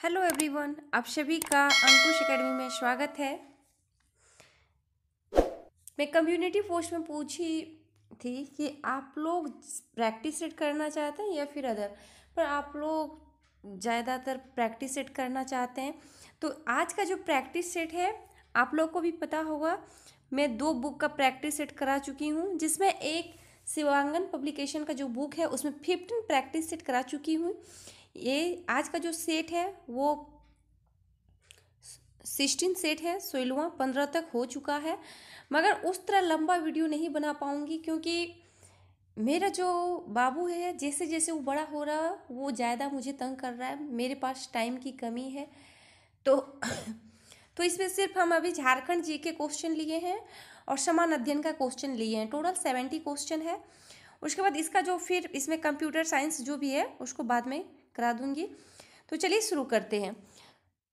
Hello everyone, आप सभी का अंकुश एकेडमी में स्वागत है। मैं कम्युनिटी पोस्ट में पूछी थी कि आप लोग प्रैक्टिस सेट करना चाहते हैं या फिर अदर, पर आप लोग ज़्यादातर प्रैक्टिस सेट करना चाहते हैं। तो आज का जो प्रैक्टिस सेट है, आप लोग को भी पता होगा, मैं 2 बुक का प्रैक्टिस सेट करा चुकी हूँ, जिसमें एक शिवांगन पब्लिकेशन का जो बुक है उसमें 15 प्रैक्टिस सेट करा चुकी हूँ। ये आज का जो सेट है वो 16 सेट है, 16वां 15 तक हो चुका है। मगर उस तरह लंबा वीडियो नहीं बना पाऊँगी क्योंकि मेरा जो बाबू है जैसे जैसे वो बड़ा हो रहा है वो ज़्यादा मुझे तंग कर रहा है, मेरे पास टाइम की कमी है। तो तो इसमें सिर्फ हम अभी झारखंड जी के क्वेश्चन लिए हैं और समान अध्ययन का क्वेश्चन लिए हैं। टोटल 70 क्वेश्चन है। उसके बाद इसका जो फिर इसमें कंप्यूटर साइंस जो भी है उसको बाद में करा दूंगी। तो चलिए शुरू करते हैं।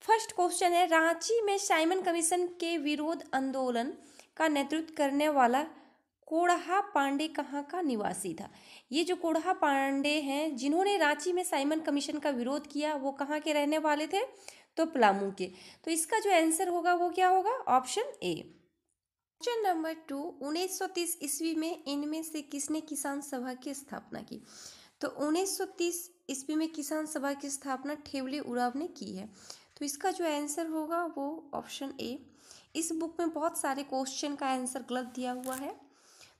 फर्स्ट क्वेश्चन है, रांची में साइमन कमीशन के विरोध आंदोलन का नेतृत्व करने वाला कोढ़ा पांडे कहाँ का निवासी था। ये जो कोढ़ा पांडे हैं जिन्होंने रांची में साइमन कमीशन का विरोध किया वो कहाँ के रहने वाले थे, तो पलामू के। तो इसका जो आंसर होगा वो क्या होगा, ऑप्शन ए। क्वेश्चन नंबर 2, 1930 ईस्वी में इनमें से किसने किसान सभा की स्थापना की। तो 1930 ईस्वी में किसान सभा की स्थापना ठेवले उरांव ने की है। तो इसका जो आंसर होगा वो ऑप्शन ए। इस बुक में बहुत सारे क्वेश्चन का आंसर गलत दिया हुआ है,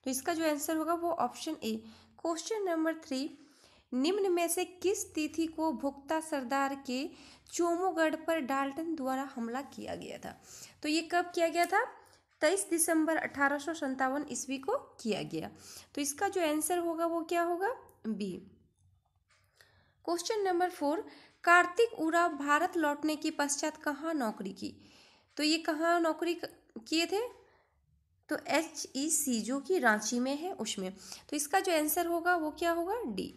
तो इसका जो आंसर होगा वो ऑप्शन ए। क्वेश्चन नंबर 3, निम्न में से किस तिथि को भुक्ता सरदार के चोमोगढ़ पर डाल्टन द्वारा हमला किया गया था। तो ये कब किया गया था, 23 दिसंबर 1857 ईस्वी को किया गया। तो इसका जो आंसर होगा वो क्या होगा, B. Question number 4, Kartik Oraon Bharat लौटने के पश्चात कहाँ नौकरी की। तो ये कहाँ नौकरी किए थे, तो HEC जो कि रांची में है उसमें। तो इसका जो आंसर होगा वो क्या होगा, डी।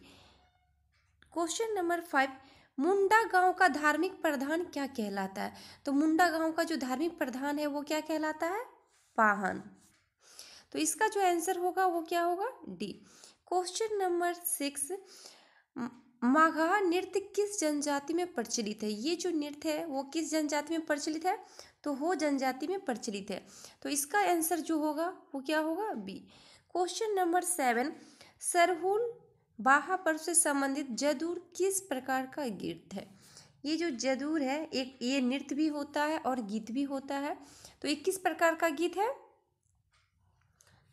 क्वेश्चन नंबर 5, मुंडा गांव का धार्मिक प्रधान क्या कहलाता है। तो मुंडा गांव का जो धार्मिक प्रधान है वो क्या कहलाता है, पाहन। तो इसका जो आंसर होगा वो क्या होगा, डी। क्वेश्चन नंबर 6, माघा नृत्य किस जनजाति में प्रचलित है। ये जो नृत्य है वो किस जनजाति में प्रचलित है, तो हो जनजाति में प्रचलित है। तो इसका आंसर जो होगा वो क्या होगा, बी। क्वेश्चन नंबर 7, सरहुल बाहा पर्व से संबंधित जदूर किस प्रकार का गीत है। ये जो जदूर है एक ये नृत्य भी होता है और गीत भी होता है। तो ये किस प्रकार का गीत है,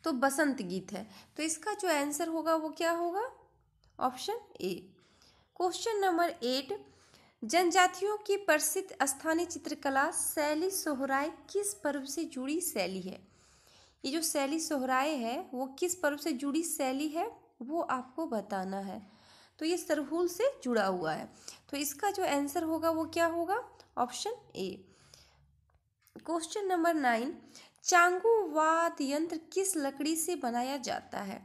तो बसंत गीत है। तो इसका जो आंसर होगा वो क्या होगा, ऑप्शन ए। क्वेश्चन नंबर 8, जनजातियों की प्रसिद्ध स्थानीय चित्रकला शैली सोहराय किस पर्व से जुड़ी शैली है। ये जो शैली सोहराय है वो किस पर्व से जुड़ी शैली है वो आपको बताना है। तो ये सरहुल से जुड़ा हुआ है। तो इसका जो आंसर होगा वो क्या होगा, ऑप्शन ए। क्वेश्चन नंबर 9, चांगू वाद्य यंत्र किस लकड़ी से बनाया जाता है।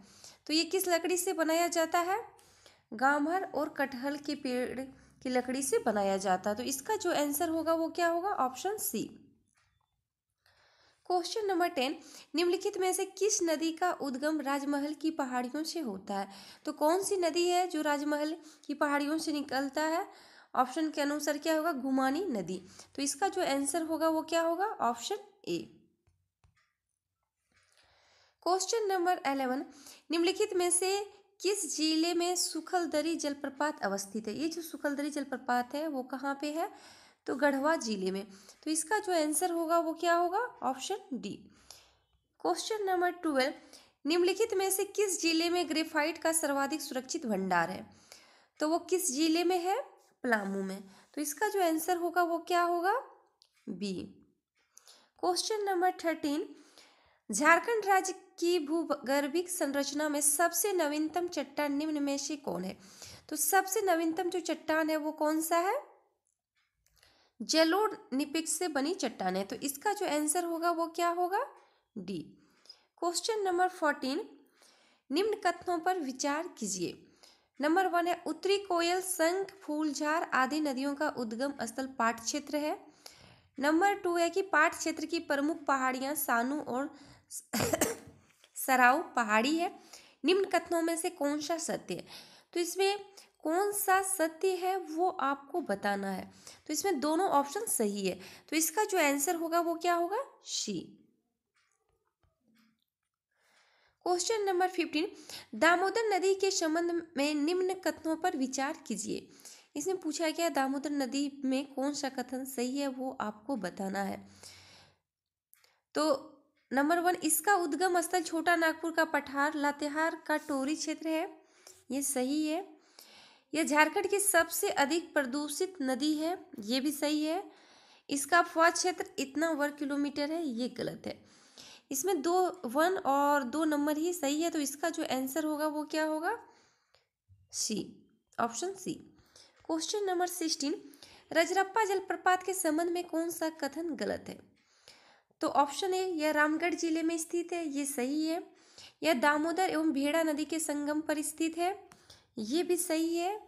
तो ये किस लकड़ी से बनाया जाता है, गामर और कटहल के पेड़ की लकड़ी से बनाया जाता है। तो इसका जो आंसर होगा वो क्या होगा, ऑप्शन सी। क्वेश्चन नंबर 10, निम्नलिखित में से किस नदी का उद्गम राजमहल की पहाड़ियों से होता है। तो कौन सी नदी है जो राजमहल की पहाड़ियों से निकलता है, ऑप्शन के अनुसार क्या होगा, घुमानी नदी। तो इसका जो आंसर होगा वो क्या होगा, ऑप्शन ए। क्वेश्चन नंबर 11, निम्नलिखित में से किस जिले में सुखलदरी जलप्रपात अवस्थित है। ये जो सुखलदरी जलप्रपात है वो कहाँ पे है, तो गढ़वा जिले में। तो इसका जो आंसर होगा वो क्या होगा, ऑप्शन डी। क्वेश्चन नंबर 12, निम्नलिखित में से किस जिले में ग्रेफाइट का सर्वाधिक सुरक्षित भंडार है। तो वो किस जिले में है, पलामू में। तो इसका जो आंसर होगा वो क्या होगा, बी। क्वेश्चन नंबर 13, झारखंड राज्य की भूगर्भिक संरचना में सबसे नवीनतम चट्टान निम्न में से कौन है। तो सबसे नवीनतम जो चट्टान है वो कौन सा है, जेलोनिपिक से बनी चट्टान है। तो इसका जो आंसर होगा वो क्या होगा, डी। क्वेश्चन नंबर 14, निम्न कथनों पर विचार कीजिए। नंबर 1 है, उत्तरी कोयल, शंख, फूलझार आदि नदियों का उद्गम स्थल पाट क्षेत्र है। नंबर 2 है कि पाट क्षेत्र की प्रमुख पहाड़ियां सानू और सराउ पहाड़ी है। निम्न कथनों में से कौन सा सत्य है। तो इसमें कौन सा सत्य है वो आपको बताना है। तो इसमें दोनों ऑप्शन सही है, तो इसका जो आंसर होगा वो क्या होगा, सी। क्वेश्चन नंबर 15, दामोदर नदी के संबंध में निम्न कथनों पर विचार कीजिए। इसमें पूछा गया दामोदर नदी में कौन सा कथन सही है वो आपको बताना है। तो नंबर 1, इसका उद्गम स्थल छोटा नागपुर का पठार लातेहार का टोरी क्षेत्र है, ये सही है। यह झारखंड की सबसे अधिक प्रदूषित नदी है, ये भी सही है। इसका अपवाह क्षेत्र इतना वर्ग किलोमीटर है, ये गलत है। इसमें 1 और 2 नंबर ही सही है, तो इसका जो आंसर होगा वो क्या होगा, C, option C. Question number 16, Rajrappa जलप्रपात के संबंध में कौन सा कथन गलत है। तो ऑप्शन ए, यह रामगढ़ जिले में स्थित है, ये सही है। यह दामोदर एवं भेड़ा नदी के संगम पर स्थित है, ये भी सही है।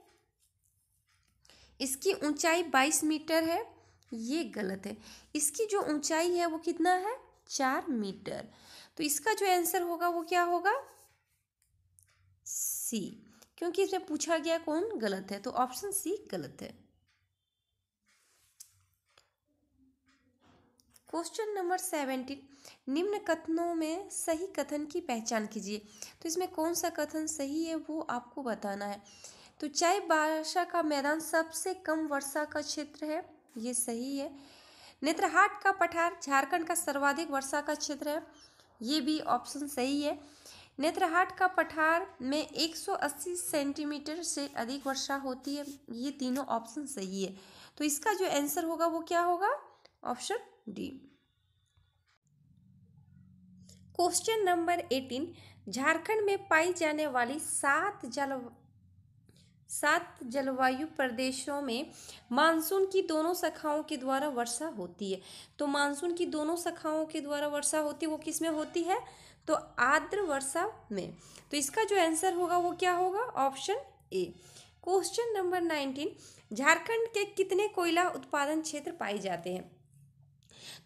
इसकी ऊंचाई 22 मीटर है, ये गलत है। इसकी जो ऊंचाई है वो कितना है, 4 मीटर। तो इसका जो आंसर होगा वो क्या होगा, सी, क्योंकि इसमें पूछा गया कौन गलत है, तो ऑप्शन सी गलत है। क्वेश्चन नंबर 17, निम्न कथनों में सही कथन की पहचान कीजिए। तो इसमें कौन सा कथन सही है वो आपको बताना है। तो चाईबासा का मैदान सबसे कम वर्षा का क्षेत्र है, ये सही है। नेत्रहाट का पठार झारखंड का सर्वाधिक वर्षा का क्षेत्र है, ये भी ऑप्शन सही है। नेत्रहाट का पठार में 180 सेंटीमीटर से अधिक वर्षा होती है, ये तीनों ऑप्शन सही है। तो इसका जो आंसर होगा वो क्या होगा, option D. Question number 18, Jharkhand में पाई जाने वाली 7 जलवायु प्रदेशों में मानसून की दोनों शाखाओं के द्वारा वर्षा होती है। तो मानसून की दोनों शाखाओं के द्वारा वर्षा होती है, वो किस में होती है, तो आर्द्र वर्षा में। तो इसका जो आंसर होगा वो क्या होगा, option A. Question number 19, Jharkhand के कितने कोयला उत्पादन क्षेत्र पाए जाते हैं।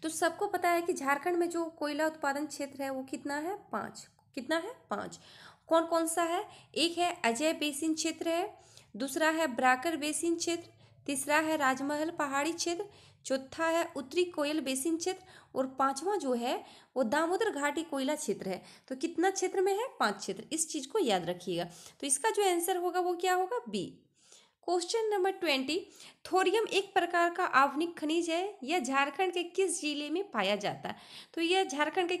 तो सबको पता है कि झारखंड में जो कोयला उत्पादन क्षेत्र है वो कितना है, 5। कितना है, 5। कौन कौन सा है, एक है अजय बेसिन क्षेत्र है, दूसरा है ब्राकर बेसिन क्षेत्र, तीसरा है राजमहल पहाड़ी क्षेत्र, चौथा है उत्तरी कोयल बेसिन क्षेत्र, और पांचवा जो है वो दामोदर घाटी कोयला क्षेत्र है। तो कितना क्षेत्र में है, 5 क्षेत्र, इस चीज को याद रखिएगा। तो इसका जो आंसर होगा वो क्या होगा, बी। क्वेश्चन नंबर 20, थोरियम एक प्रकार का आवनिक खनिज है, यह झारखंड के किस जिले में पाया जाता है। तो यह झारखंड के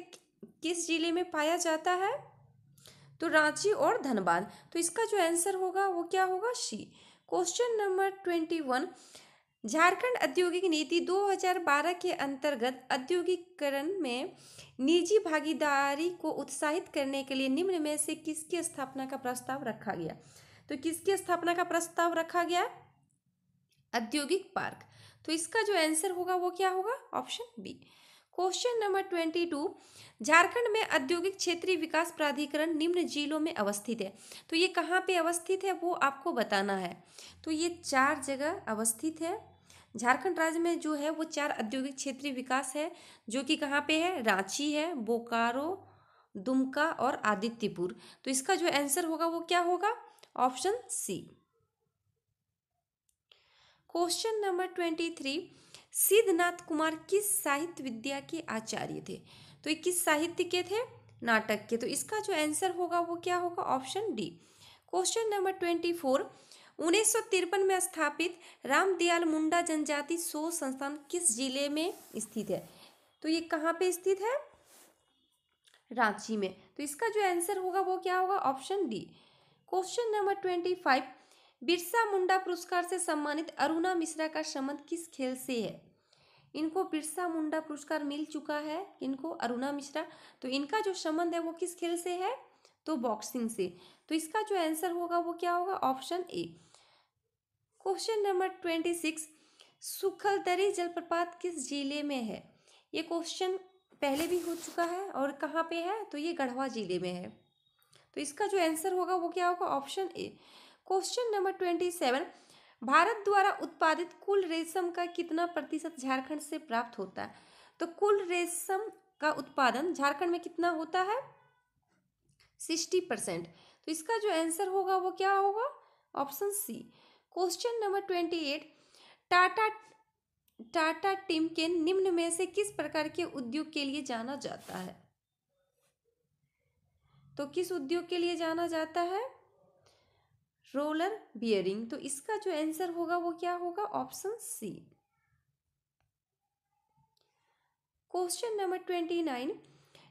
किस जिले में पाया जाता है, तो रांची और धनबाद। तो इसका जो आंसर होगा वो क्या होगा, सी। क्वेश्चन नंबर 21, झारखंड औद्योगिक नीति 2012 के अंतर्गत औद्योगिकरण में निजी भागीदारी को उत्साहित करने के लिए निम्न में से किसकी स्थापना का प्रस्ताव रखा गया। तो किसकी स्थापना का प्रस्ताव रखा गया, औद्योगिक पार्क। तो इसका जो आंसर होगा वो क्या होगा, option B. Question number 22, Jharkhand में औद्योगिक क्षेत्रीय विकास प्राधिकरण निम्न जिलों में अवस्थित है। तो ये कहाँ पे अवस्थित है वो आपको बताना है। तो ये 4 जगह अवस्थित है। झारखंड राज्य में जो है वो 4 औद्योगिक क्षेत्रीय विकास है, जो कि कहाँ पे है, रांची है, बोकारो, दुमका और आदित्यपुर। तो इसका जो आंसर होगा वो क्या होगा, option C. Question number 23, Siddhnath Kumar किस साहित्य विद्या के आचार्य थे। तो ये किस साहित्य के थे, नाटक के। तो इसका जो आंसर होगा वो क्या होगा, ऑप्शन डी। क्वेश्चन नंबर 24, 1953 में स्थापित रामदयाल मुंडा जनजाति शोध संस्थान किस जिले में स्थित है। तो ये कहाँ पे स्थित है, रांची में। तो इसका जो आंसर होगा वो क्या होगा, option D. Question number 25, Birsa Munda पुरस्कार से सम्मानित अरुणा मिश्रा का संबंध किस खेल से है। इनको बिरसा मुंडा पुरस्कार मिल चुका है, इनको अरुणा मिश्रा। तो इनका जो संबंध है वो किस खेल से है, तो बॉक्सिंग से। तो इसका जो आंसर होगा वो क्या होगा, ऑप्शन ए। क्वेश्चन नंबर 26, सुखलदरी जलप्रपात किस जिले में है। ये क्वेश्चन पहले भी हो चुका है, और कहाँ पे है, तो ये गढ़वा जिले में है। तो इसका जो आंसर होगा वो क्या होगा, option A. Question number 27, Bharat द्वारा उत्पादित कुल रेशम का कितना प्रतिशत झारखंड से प्राप्त होता है। तो कुल रेशम का उत्पादन झारखंड में कितना होता है, 60%। तो इसका जो आंसर होगा वो क्या होगा, option C. Question number 28, Tata Tata Timken निम्न में से किस प्रकार के उद्योग के लिए जाना जाता है? तो किस उद्योग के लिए जाना जाता है? Roller bearing. तो इसका जो आंसर होगा वो क्या होगा? Option C. क्वेश्चन नंबर 29,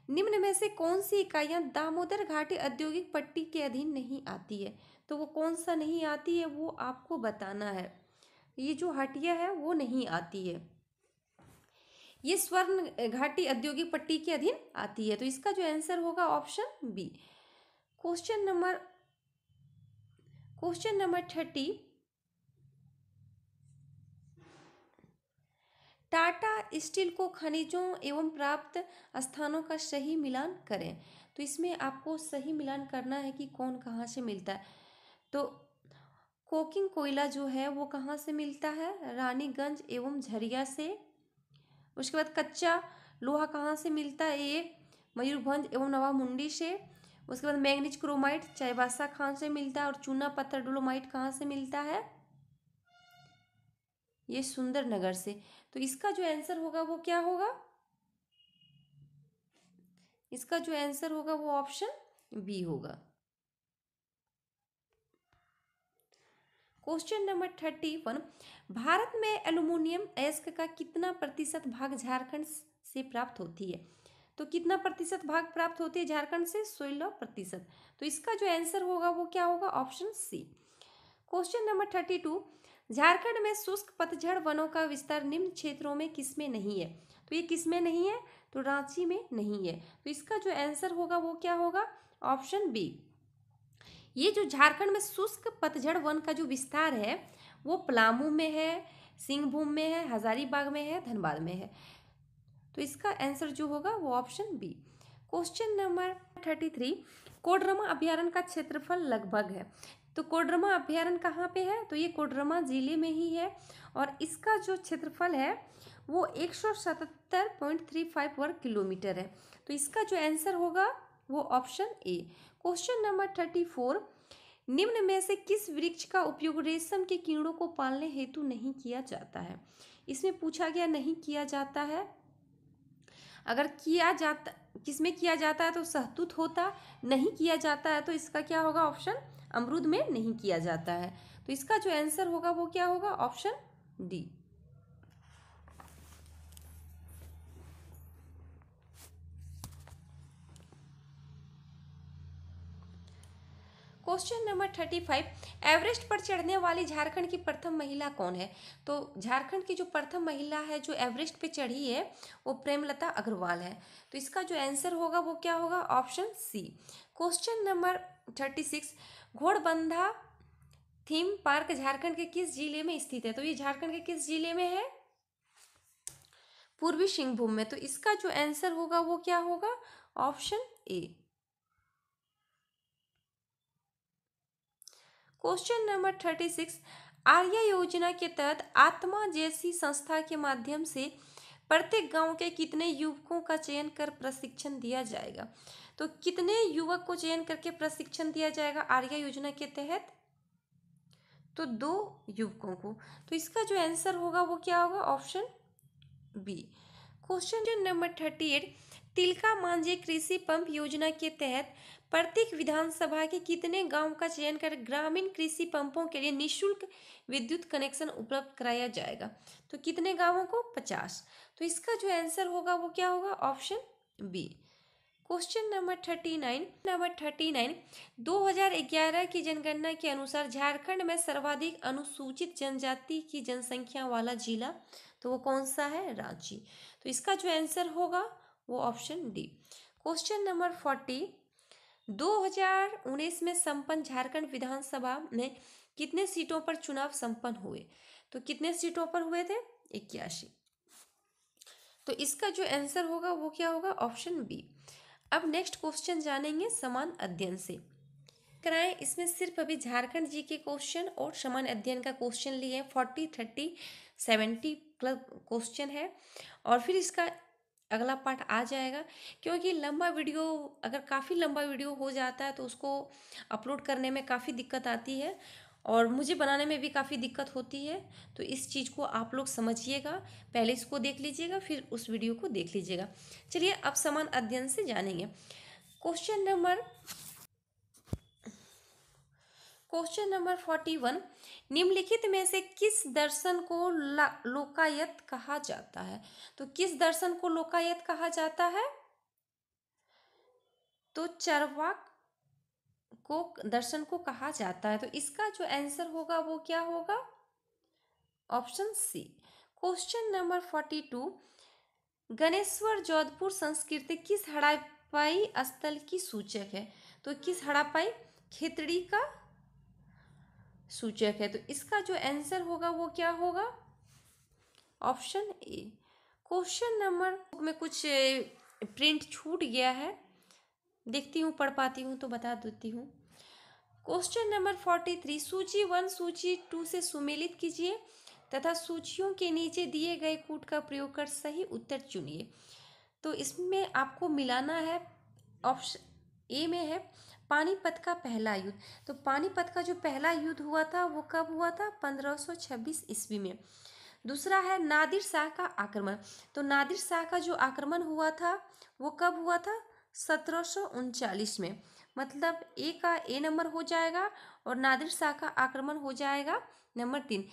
निम्न में से कौन सी इकाइयां दामोदर घाटी औद्योगिक पट्टी के अधीन नहीं आती है? तो वो कौन सा नहीं आती है वो आपको बताना है। ये जो हटिया है वो नहीं आती है, ये स्वर्ण घाटी औद्योगिक पट्टी के अधीन आती है। तो इसका जो आंसर होगा option B. Question number 30, Tata steel को खनिजों एवं प्राप्त स्थानों का सही मिलान करें। तो इसमें आपको सही मिलान करना है कि कौन कहाँ से मिलता है। तो कोकिंग कोयला जो है वो कहाँ से मिलता है? रानीगंज एवं झरिया से। उसके बाद कच्चा लोहा कहाँ से मिलता है? ये मयूरभंज एवं नवामुंडी से। उसके बाद मैग्नीज क्रोमाइट चाईबासा खान से मिलता है। और चूना पत्थर डोलोमाइट कहाँ से मिलता है? ये सुंदरनगर से। तो इसका जो आंसर होगा वो क्या होगा? इसका जो आंसर होगा वो ऑप्शन बी होगा। क्वेश्चन नंबर 31, भारत में एल्युमिनियम अयस्क का कितना प्रतिशत भाग झारखंड से प्राप्त होती है? तो कितना प्रतिशत भाग प्राप्त होती है झारखंड से? 16%। तो इसका जो आंसर होगा वो क्या होगा? Option C. Question number 32, Jharkhand में शुष्क पतझड़ वनों का विस्तार निम्न क्षेत्रों में किसमें नहीं है? तो ये किसमें नहीं है? तो रांची में नहीं है। तो इसका जो आंसर होगा वो क्या होगा? Option B. ये जो झारखंड में शुष्क पतझड़ वन का जो विस्तार है वो पलामू में है, सिंहभूम में है, हजारीबाग में है, धनबाद में है। तो इसका आंसर जो होगा वो option B. Question number 33, Koderma अभ्यारण्य का क्षेत्रफल लगभग है। तो कोडरमा अभ्यारण्य कहाँ पे है? तो ये कोडरमा जिले में ही है और इसका जो क्षेत्रफल है वो 177.35 वर्ग किलोमीटर है। तो इसका जो आंसर होगा वो ऑप्शन ए। क्वेश्चन नंबर 34, निम्न में से किस वृक्ष का उपयोग रेशम के कीड़ों को पालने हेतु नहीं किया जाता है? इसमें पूछा गया नहीं किया जाता है। अगर किया जाता, किसमें किया जाता है तो सहतूत होता, नहीं किया जाता है तो इसका क्या होगा? ऑप्शन अमरूद में नहीं किया जाता है। तो इसका जो आंसर होगा वो क्या होगा? Option D. Question number 35, Everest पर चढ़ने वाली झारखंड की प्रथम महिला कौन है? तो झारखंड की जो प्रथम महिला है जो एवरेस्ट पे चढ़ी है वो प्रेमलता अग्रवाल है। तो इसका जो आंसर होगा वो क्या होगा? Option C. Question number 36, Ghodbandha theme park Jharkhand के किस जिले में स्थित है? तो ये झारखंड के किस जिले में है? पूर्वी सिंहभूम में। तो इसका जो आंसर होगा वो क्या होगा? Option A. Question number 36, Arya योजना के तहत आत्मा जैसी संस्था के माध्यम से प्रत्येक गांव के कितने युवकों का चयन कर प्रशिक्षण दिया जाएगा? तो कितने युवक को चयन करके प्रशिक्षण दिया जाएगा आर्या योजना के तहत? तो 2 युवकों को। तो इसका जो आंसर होगा वो क्या होगा? Option B. Question number 38, Tilka Manjhi कृषि पंप योजना के तहत प्रत्येक विधानसभा के कितने गांव का चयन कर ग्रामीण कृषि पंपों के लिए निःशुल्क विद्युत कनेक्शन उपलब्ध कराया जाएगा? तो कितने गांवों को? 50। तो इसका जो आंसर होगा वो क्या होगा? Option B. क्वेश्चन नंबर 39, 2011 की जनगणना के अनुसार झारखंड में सर्वाधिक अनुसूचित जनजाति की जनसंख्या वाला जिला तो वो कौन सा है? रांची। तो इसका जो आंसर होगा वो ऑप्शन डी। क्वेश्चन नंबर 40, 2019 में संपन्न झारखंड विधानसभा में कितने सीटों पर चुनाव संपन्न हुए? तो कितने सीटों पर हुए थे? 81। तो इसका जो आंसर होगा वो क्या होगा? Option B. अब नेक्स्ट क्वेश्चन जानेंगे समान अध्ययन से। कराएं इसमें सिर्फ अभी झारखंड जी के क्वेश्चन और समान अध्ययन का क्वेश्चन लिए हैं। 40, 30, 70 क्वेश्चन है और फिर इसका अगला पार्ट आ जाएगा। क्योंकि लंबा वीडियो, अगर काफ़ी लंबा वीडियो हो जाता है तो उसको अपलोड करने में काफ़ी दिक्कत आती है और मुझे बनाने में भी काफ़ी दिक्कत होती है। तो इस चीज़ को आप लोग समझिएगा, पहले इसको देख लीजिएगा, फिर उस वीडियो को देख लीजिएगा। चलिए अब समान अध्ययन से जानेंगे। क्वेश्चन नंबर 41, निम्नलिखित में से किस दर्शन को लोकायत कहा जाता है? तो किस दर्शन को लोकायत कहा जाता है? तो चरवाक को दर्शन को कहा जाता है। तो इसका जो आंसर होगा वो क्या होगा? Option C. Question number 42, Ganeshwar Jodhpur संस्कृति किस हड़प्पाई स्थल की सूचक है? तो किस हड़प्पाई खेतड़ी का सूचक है? तो इसका जो आंसर होगा वो क्या होगा? Option A. क्वेश्चन नंबर में कुछ प्रिंट छूट गया है, देखती हूँ, पढ़ पाती हूँ तो बता देती हूँ। क्वेश्चन नंबर 43, सूची 1 सूची 2 से सुमेलित कीजिए तथा सूचियों के नीचे दिए गए कूट का प्रयोग कर सही उत्तर चुनिए। तो इसमें आपको मिलाना है। ऑप्शन ए में है पानीपत का पहला युद्ध। तो पानीपत का जो पहला युद्ध हुआ था वो कब हुआ था? 1526 ईस्वी में। दूसरा है नादिर शाह का आक्रमण। तो नादिर शाह का जो आक्रमण हुआ था वो कब हुआ था? 1739 में। मतलब ए का ए नंबर हो जाएगा और नादिर शाह का आक्रमण हो जाएगा नंबर 3।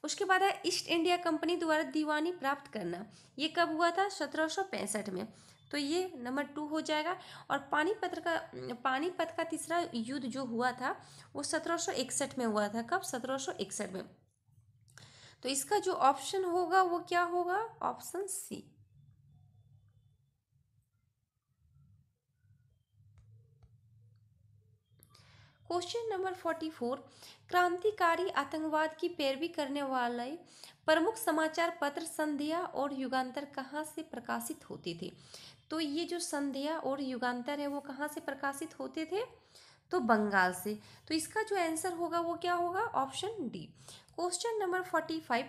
उसके बाद है ईस्ट इंडिया कंपनी द्वारा दीवानी प्राप्त करना। ये कब हुआ था? 1765 में। तो ये नंबर 2 हो जाएगा। और पानीपत का तीसरा युद्ध जो हुआ था वो 1761 में हुआ था। कब? 1761 में। तो इसका जो ऑप्शन होगा वो क्या होगा? Option C. क्वेश्चन नंबर 44, क्रांतिकारी आतंकवाद की पैरवी करने वाले प्रमुख समाचार पत्र संध्या और युगांतर कहाँ से प्रकाशित होते थे? तो ये जो संध्या और युगांतर है वो कहाँ से प्रकाशित होते थे? तो बंगाल से। तो इसका जो आंसर होगा वो क्या होगा? Option D. Question number 45,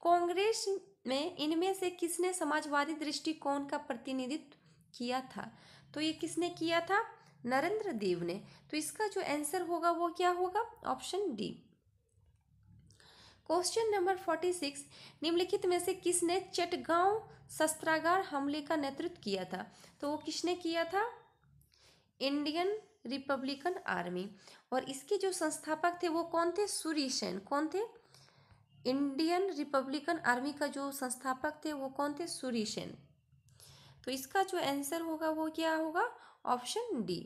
Congress में इनमें से किसने समाजवादी दृष्टिकोण का प्रतिनिधित्व किया था? तो ये किसने किया था? नरेंद्र देव ने। तो इसका जो आंसर होगा वो क्या होगा? Option D. क्वेश्चन नंबर 46, निम्नलिखित में से किसने चटगांव शस्त्रागार हमले का नेतृत्व किया था? तो वो किसने किया था? Indian Republican army. और इसके जो संस्थापक थे वो कौन थे? सूर्य सेन। कौन थे? इंडियन रिपब्लिकन आर्मी का जो संस्थापक थे वो कौन थे? सूर्य सेन। तो इसका जो आंसर होगा वो क्या होगा? Option D.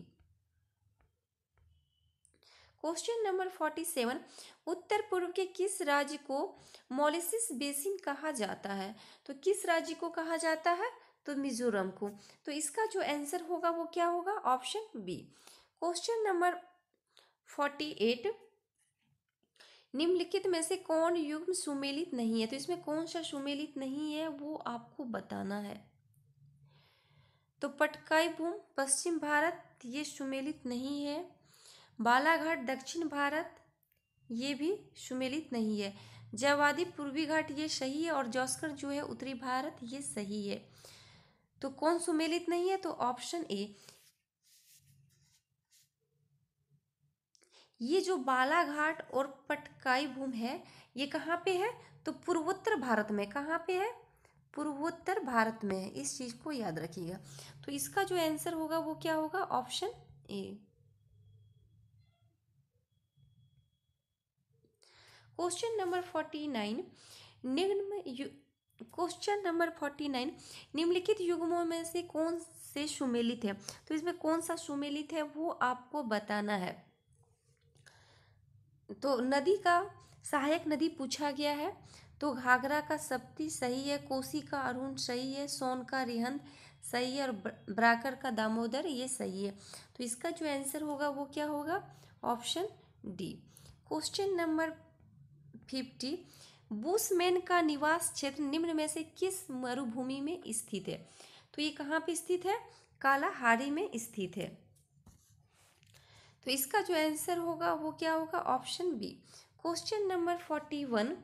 क्वेश्चन नंबर 47, उत्तर पूर्व के किस राज्य को मॉरिशस बेसिन कहा जाता है? तो किस राज्य को कहा जाता है? तो मिजोरम को। तो इसका जो आंसर होगा वो क्या होगा? Option B. क्वेश्चन नंबर 48, निम्नलिखित में से कौन युग्म सुमेलित नहीं है? तो इसमें कौन सा सुमेलित नहीं है वो आपको बताना है। तो पटकाई भूम पश्चिम भारत ये सुमेलित नहीं है। बालाघाट दक्षिण भारत ये भी सुमेलित नहीं है। जयवादी पूर्वी घाट ये सही है और जौस्कर जो है उत्तरी भारत ये सही है। तो कौन सुमेलित नहीं है? तो ऑप्शन ए। ये जो बालाघाट और पटकाई भूम है ये कहाँ पे है? तो पूर्वोत्तर भारत में। कहाँ पे है? पूर्वोत्तर भारत में है। इस चीज को याद रखिएगा। तो इसका जो आंसर होगा वो क्या होगा? Option A. Question number 49, question number 49, निम्नलिखित युग्मों में से कौन से सुमेलित है? तो इसमें कौन सा सुमेलित है वो आपको बताना है। तो नदी का सहायक नदी पूछा गया है। तो घाघरा का सप्ती सही है, कोसी का अरुण सही है, सोन का रिहंद सही है और ब्राकर का दामोदर ये सही है। तो इसका जो आंसर होगा वो क्या होगा? Option D. Question number 50, bushman का निवास क्षेत्र निम्न में से किस मरुभूमि में स्थित है? तो ये कहाँ पे स्थित है? कालाहारी में स्थित है। तो इसका जो आंसर होगा वो क्या होगा? Option B. Question number 41,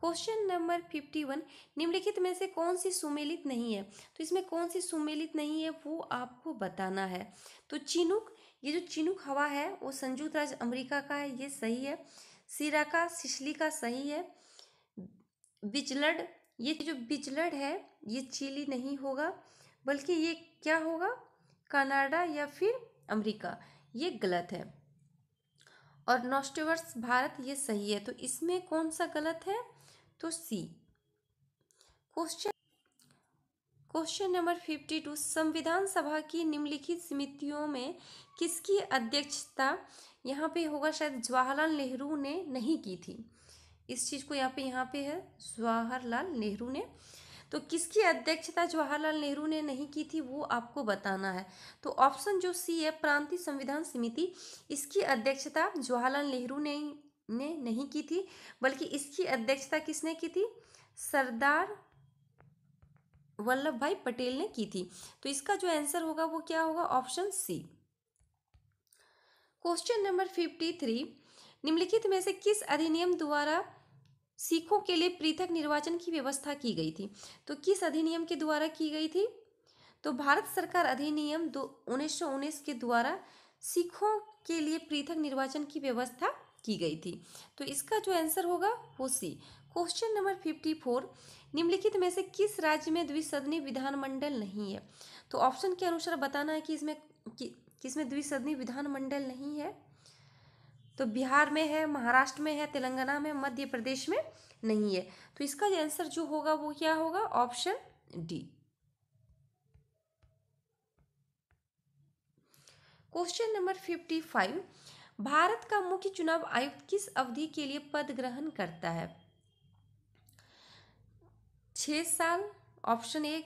question number 51, निम्नलिखित में से कौन सी सुमेलित नहीं है? तो इसमें कौन सी सुमेलित नहीं है वो आपको बताना है। तो चिनुक, ये जो चिनूक हवा है वो संयुक्त राज्य अमेरिका का है, ये सही है। सिराका सिसिली का सही है। बिचलड, ये जो बिचलड है ये चिली नहीं होगा, बल्कि ये क्या होगा, कनाडा या फिर अमेरिका, ये गलत है। और नॉस्टेवर्स भारत, ये सही है। तो इसमें कौन सा गलत है, तो सी। क्वेश्चन क्वेश्चन नंबर 52, संविधान सभा की निम्नलिखित समितियों में किसकी अध्यक्षता यहाँ पे होगा, शायद जवाहरलाल नेहरू ने नहीं की थी इस चीज को, यहाँ पे है जवाहरलाल नेहरू ने। तो किसकी अध्यक्षता जवाहरलाल नेहरू ने नहीं की थी वो आपको बताना है। तो ऑप्शन जो सी है, प्रांतीय संविधान समिति, इसकी अध्यक्षता जवाहरलाल नेहरू ने नहीं की थी, बल्कि इसकी अध्यक्षता किसने की थी, सरदार वल्लभ भाई पटेल ने की थी। तो इसका जो आंसर होगा वो क्या होगा, ऑप्शन सी। क्वेश्चन नंबर 53, निम्नलिखित में से किस अधिनियम द्वारा सिखों के लिए पृथक निर्वाचन की व्यवस्था की गई थी। तो किस अधिनियम के द्वारा की गई थी, तो भारत सरकार अधिनियम 1919 के द्वारा सिखों के लिए पृथक निर्वाचन की व्यवस्था की गई थी। तो इसका जो आंसर होगा वो सी। क्वेश्चन नंबर 54, निम्नलिखित में से किस राज्य में द्विसदनीय विधानमंडल नहीं है। तो ऑप्शन के अनुसार बताना है कि इसमें किसमें द्विसदनीय विधानमंडल नहीं है। तो बिहार में है, महाराष्ट्र में है, तेलंगाना में, मध्य प्रदेश में नहीं है। तो इसका आंसर जो होगा वो क्या होगा, option D. Question number 55, Bharat का मुख्य चुनाव आयुक्त किस अवधि के लिए पद ग्रहण करता है। 6 साल, ऑप्शन ए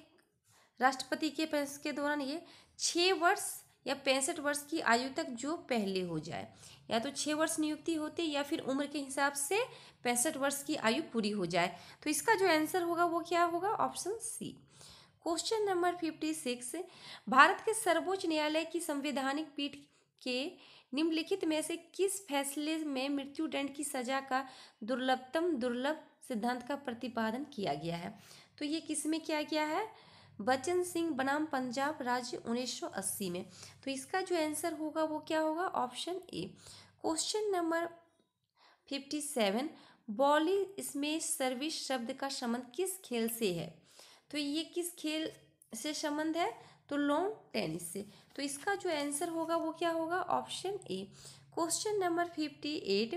राष्ट्रपति के पैस के दौरान, ये 6 वर्ष या 65 वर्ष की आयु तक जो पहले हो जाए, या तो 6 वर्ष नियुक्ति होती या फिर उम्र के हिसाब से 65 वर्ष की आयु पूरी हो जाए। तो इसका जो आंसर होगा वो क्या होगा, option C. Question number 56, Bharat के सर्वोच्च न्यायालय की संवैधानिक पीठ के निम्नलिखित में से किस फैसले में मृत्युदंड की सजा का दुर्लभ सिद्धांत का प्रतिपादन किया गया है। तो ये किस में किया गया है, बचन सिंह बनाम पंजाब राज्य 1980 में। तो इसका जो आंसर होगा वो क्या होगा, option A. Question number 57, volley smash service शब्द का संबंध किस खेल से है। तो ये किस खेल से संबंध है, तो लॉन टेनिस से। तो इसका जो आंसर होगा वो क्या होगा, ऑप्शन ए। क्वेश्चन नंबर 58,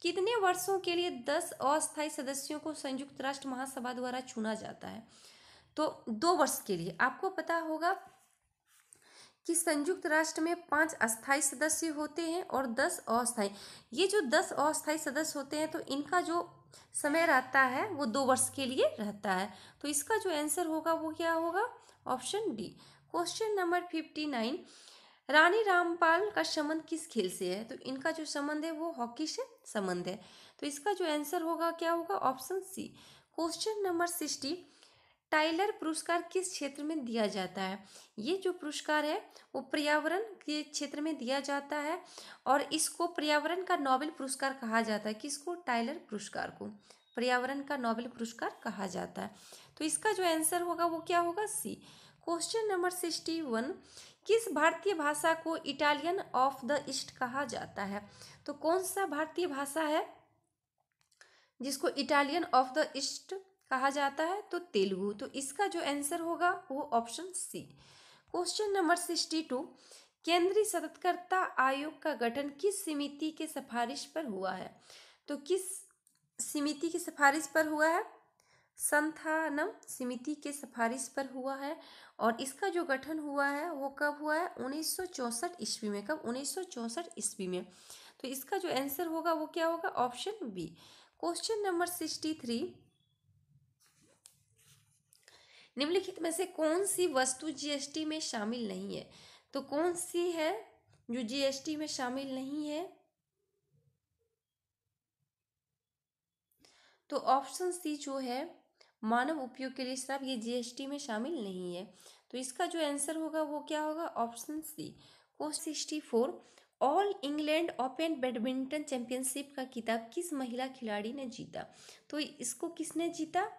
कितने वर्षों के लिए 10 अस्थायी सदस्यों को संयुक्त राष्ट्र महासभा द्वारा चुना जाता है। तो 2 वर्ष के लिए। आपको पता होगा कि संयुक्त राष्ट्र में 5 अस्थायी सदस्य होते हैं और 10 अस्थायी। ये जो 10 अस्थायी सदस्य होते हैं तो इनका जो समय रहता है वो 2 वर्ष के लिए रहता है। तो इसका जो आंसर होगा वो क्या होगा, option D. Question number 59, Rani Rampal का संबंध किस खेल से है। तो इनका जो संबंध है वो हॉकी से संबंध है। तो इसका जो आंसर होगा क्या होगा, option C. Question number 60, Tyler पुरस्कार किस क्षेत्र में दिया जाता है। ये जो पुरस्कार है वो पर्यावरण के क्षेत्र में दिया जाता है और इसको पर्यावरण का नोबेल पुरस्कार कहा जाता है। किसको, टाइलर पुरस्कार को पर्यावरण का नोबेल पुरस्कार कहा जाता है। तो इसका जो आंसर होगा वो क्या होगा, सी। क्वेश्चन नंबर 61, किस भारतीय भाषा को इटालियन ऑफ द ईस्ट कहा जाता है। तो कौन सा भारतीय भाषा है जिसको इटालियन ऑफ द ईस्ट कहा जाता है, तो तेलुगु। तो इसका जो आंसर होगा वो ऑप्शन सी। क्वेश्चन नंबर 62, केंद्रीय सततकर्ता आयोग का गठन किस समिति के सिफारिश पर हुआ है। तो किस समिति की सिफारिश पर हुआ है, संथानम समिति के सिफारिश पर हुआ है। और इसका जो गठन हुआ है वो कब हुआ है, 1964 ईस्वी में। कब, 1964 ईस्वी में। तो इसका जो आंसर होगा वो क्या होगा, ऑप्शन बी। क्वेश्चन नंबर 63, निम्नलिखित में से कौन सी वस्तु जीएसटी में शामिल नहीं है। तो कौन सी है जो जीएसटी में शामिल नहीं है, तो ऑप्शन सी जो है मानव उपयोग के लिए शराब, ये जीएसटी में शामिल नहीं है। तो इसका जो आंसर होगा वो क्या होगा, option C. Question 64, all England open badminton championship का खिताब किस महिला खिलाड़ी ने जीता। तो इसको किसने जीता,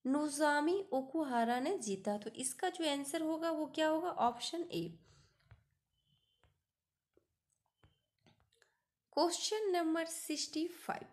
नोज़ोमी ओकुहारा ने जीता। तो इसका जो आंसर होगा वो क्या होगा, ऑप्शन ए। Question number 65।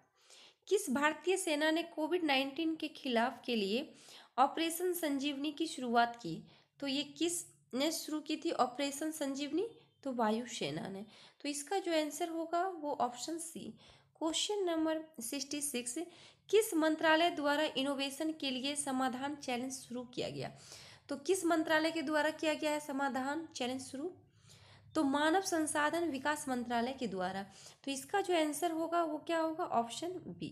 किस भारतीय सेना ने कोविड-19 के खिलाफ के लिए ऑपरेशन संजीवनी की शुरुआत की? तो ये किसने शुरू की थी ऑपरेशन संजीवनी? तो वायुसेना ने। तो इसका जो आंसर होगा वो ऑप्शन सी। Question number 66। किस मंत्रालय द्वारा इनोवेशन के लिए समाधान चैलेंज शुरू किया गया? तो किस मंत्रालय के द्वारा किया गया है समाधान चैलेंज शुरू? तो मानव संसाधन विकास मंत्रालय के द्वारा। तो इसका जो आंसर होगा वो क्या होगा? Option B.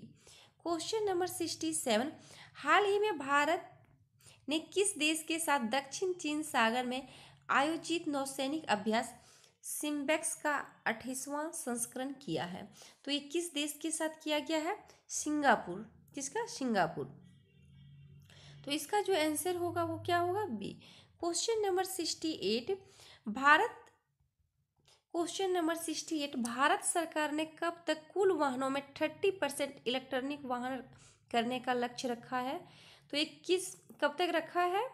Question number 67। हाल ही में भारत ने किस देश के साथ दक्षिण चीन सागर में आयोजित नौसैनिक अभ्यास सिम्बेक्स का 28वां संस्करण किया है? तो ये किस देश के साथ किया गया है? सिंगापुर। किसका? सिंगापुर। तो इसका जो आंसर होगा वो क्या होगा? बी। Question number 68। भारत सरकार ने कब तक कुल वाहनों में 30% इलेक्ट्रॉनिक वाहन करने का लक्ष्य रखा है? तो ये कब तक रखा है?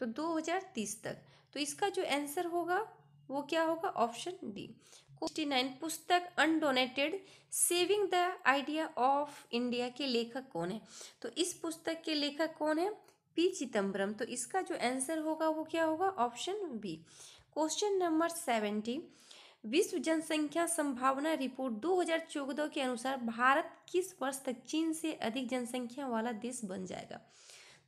तो 2030 तक। तो इसका जो आंसर होगा वो क्या होगा? Option D. 69। पुस्तक undaunted saving the idea of India के लेखक कौन है? तो इस पुस्तक के लेखक कौन है? पी चिदम्बरम। तो इसका जो आंसर होगा वो क्या होगा? Option B. Question number 70। विश्व जनसंख्या संभावना रिपोर्ट 2014 के अनुसार भारत किस वर्ष तक चीन से अधिक जनसंख्या वाला देश बन जाएगा?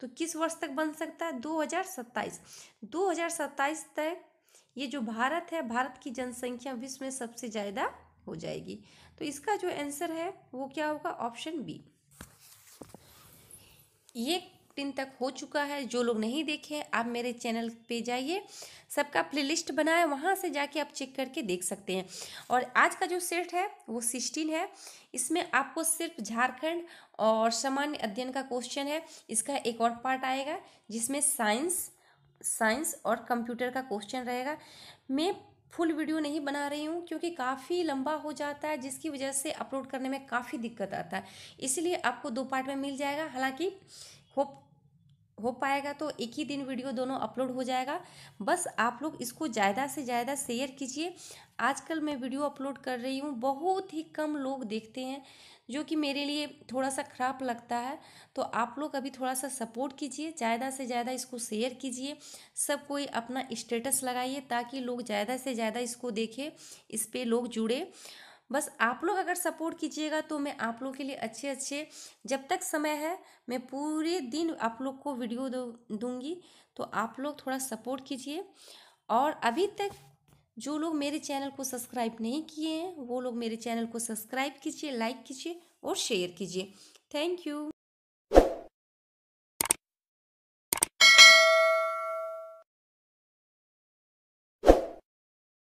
तो किस वर्ष तक बन सकता है? 2027। 2027 तक ये जो भारत है, भारत की जनसंख्या विश्व में सबसे ज़्यादा हो जाएगी। तो इसका जो आंसर है वो क्या होगा? Option B. ये दिन तक हो चुका है। जो लोग नहीं देखे आप मेरे चैनल पे जाइए, सबका प्लेलिस्ट बनाया, वहाँ से जाके आप चेक करके देख सकते हैं। और आज का जो सेट है वो 16 है। इसमें आपको सिर्फ झारखंड और सामान्य अध्ययन का क्वेश्चन है। इसका एक और पार्ट आएगा जिसमें साइंस और कंप्यूटर का क्वेश्चन रहेगा। मैं फुल वीडियो नहीं बना रही हूँ क्योंकि काफ़ी लंबा हो जाता है, जिसकी वजह से अपलोड करने में काफ़ी दिक्कत आता है। इसलिए आपको 2 पार्ट में मिल जाएगा। हालांकि हो पाएगा तो एक ही दिन वीडियो दोनों अपलोड हो जाएगा। बस आप लोग इसको ज़्यादा से ज़्यादा शेयर कीजिए। आजकल मैं वीडियो अपलोड कर रही हूँ, बहुत ही कम लोग देखते हैं, जो कि मेरे लिए थोड़ा सा खराब लगता है। तो आप लोग अभी थोड़ा सा सपोर्ट कीजिए, ज़्यादा से ज़्यादा इसको शेयर कीजिए। सब कोई अपना स्टेटस लगाइए ताकि लोग ज़्यादा से ज़्यादा इसको देखें, इस पर लोग जुड़े। बस आप लोग अगर सपोर्ट कीजिएगा तो मैं आप लोग के लिए अच्छे जब तक समय है मैं पूरे दिन आप लोग को वीडियो दूंगी। तो आप लोग थोड़ा सपोर्ट कीजिए। और अभी तक जो लोग मेरे चैनल को सब्सक्राइब नहीं किए हैं वो लोग मेरे चैनल को सब्सक्राइब कीजिए, लाइक कीजिए और शेयर कीजिए। Thank you.